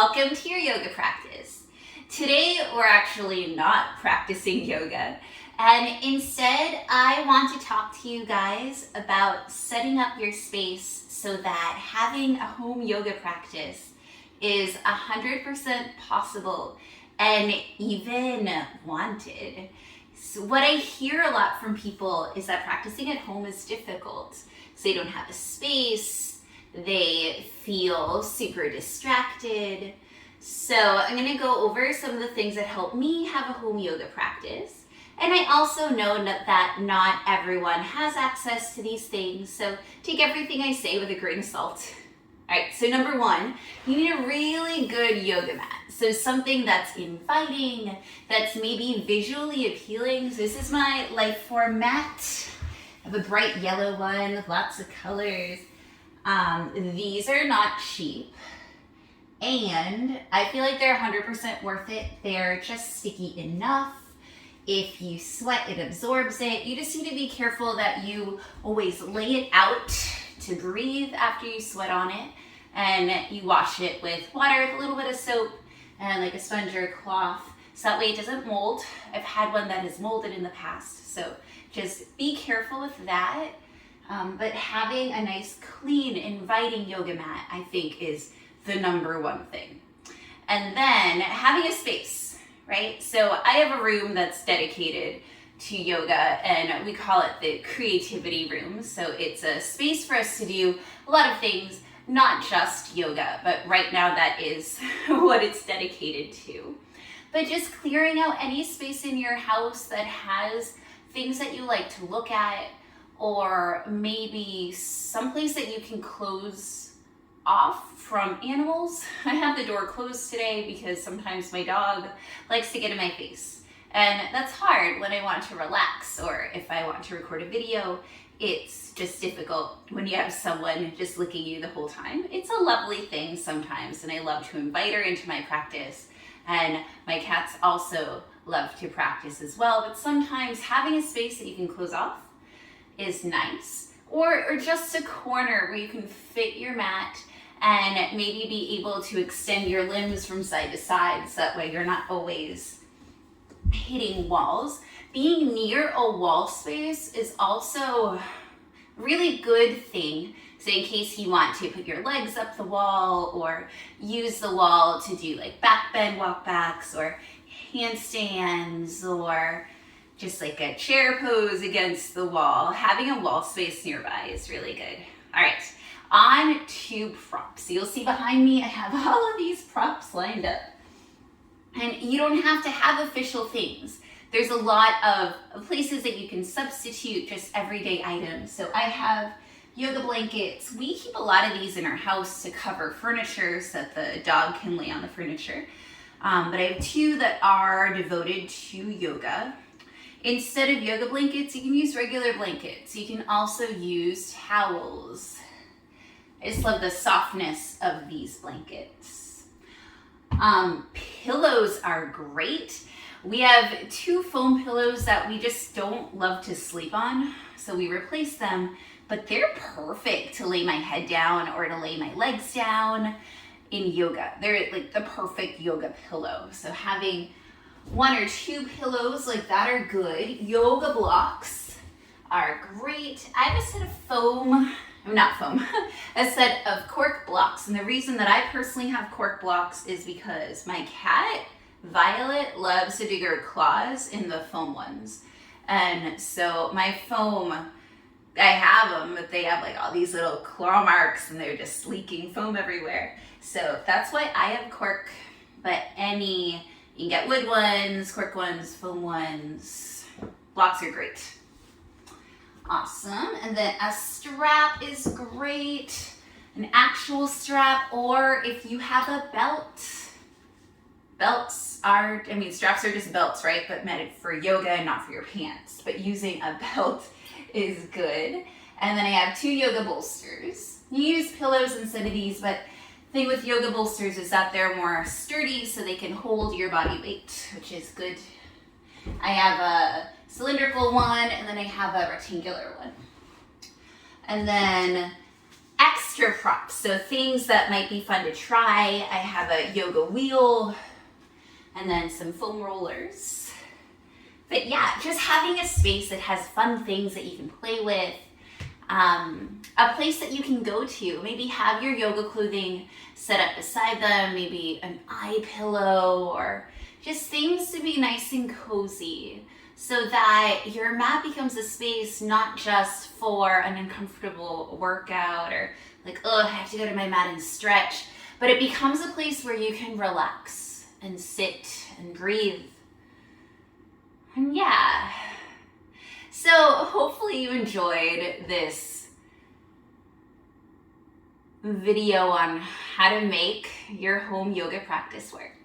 welcome to your yoga practice. Today we're actually not practicing yoga, and instead I want to talk to you guys about setting up your space so that having a home yoga practice is 100% possible and even wanted. So what I hear a lot from people is that practicing at home is difficult. So they don't have a space, they feel super distracted. So I'm going to go over some of the things that help me have a home yoga practice. And I also know that not everyone has access to these things, so take everything I say with a grain of salt. All right, so number one, you need a really good yoga mat. So something that's inviting, that's maybe visually appealing. So this is my Lifeform mat. I have a bright yellow one with lots of colors. These are not cheap, and I feel like they're 100% worth it. They're just sticky enough. If you sweat, it absorbs it. You just need to be careful that you always lay it out to breathe after you sweat on it, and you wash it with water with a little bit of soap and like a sponge or a cloth, so that way it doesn't mold. I've had one that has molded in the past, so just be careful with that. But having a nice, clean, inviting yoga mat, I think, is the number one thing. And then having a space, right? So I have a room that's dedicated to yoga, and we call it the creativity room. So it's a space for us to do a lot of things, not just yoga, but right now that is what it's dedicated to. But just clearing out any space in your house that has things that you like to look at, or maybe someplace that you can close off from animals. I have the door closed today because sometimes my dog likes to get in my face. And that's hard when I want to relax, or if I want to record a video. It's just difficult when you have someone just licking you the whole time. It's a lovely thing sometimes, and I love to invite her into my practice. And my cats also love to practice as well, but sometimes having a space that you can close off is nice. Or just a corner where you can fit your mat and maybe be able to extend your limbs from side to side, so that way you're not always hitting walls. Being near a wall space is also a really good thing. So in case you want to put your legs up the wall, or use the wall to do like back bend walk backs, or handstands, or just like a chair pose against the wall, having a wall space nearby is really good. All right, on to props. You'll see behind me, I have all of these props lined up. And you don't have to have official things. There's a lot of places that you can substitute just everyday items. So I have yoga blankets. We keep a lot of these in our house to cover furniture so that the dog can lay on the furniture. But I have two that are devoted to yoga. Instead of yoga blankets, you can use regular blankets. You can also use towels. I just love the softness of these blankets. Pillows are great. We have two foam pillows that we just don't love to sleep on, so we replace them, but they're perfect to lay my head down or to lay my legs down in yoga. They're like the perfect yoga pillow. So having one or two pillows like that are good. Yoga blocks are great. I have a set of a set of cork blocks. And the reason that I personally have cork blocks is because my cat, Violet, loves to dig her claws in the foam ones. And so my foam, I have them, but they have like all these little claw marks and they're just leaking foam everywhere. So that's why I have cork, but you can get wood ones, cork ones, foam ones. Blocks are great. Awesome. And then a strap is great. An actual strap, or if you have a belt. Straps are just belts, right? But meant for yoga and not for your pants. But using a belt is good. And then I have two yoga bolsters. You use pillows instead of these, but the thing with yoga bolsters is that they're more sturdy, so they can hold your body weight, which is good. I have a cylindrical one, and then I have a rectangular one. And then extra extra props. So things that might be fun to try. I have a yoga wheel and then some foam rollers. But yeah, just having a space that has fun things that you can play with. A place that you can go to. Maybe have your yoga clothing set up beside them, maybe an eye pillow, or just things to be nice and cozy, so that your mat becomes a space not just for an uncomfortable workout or like, oh, I have to go to my mat and stretch, but it becomes a place where you can relax and sit and breathe. And yeah. So hopefully you enjoyed this video on how to make your home yoga practice work.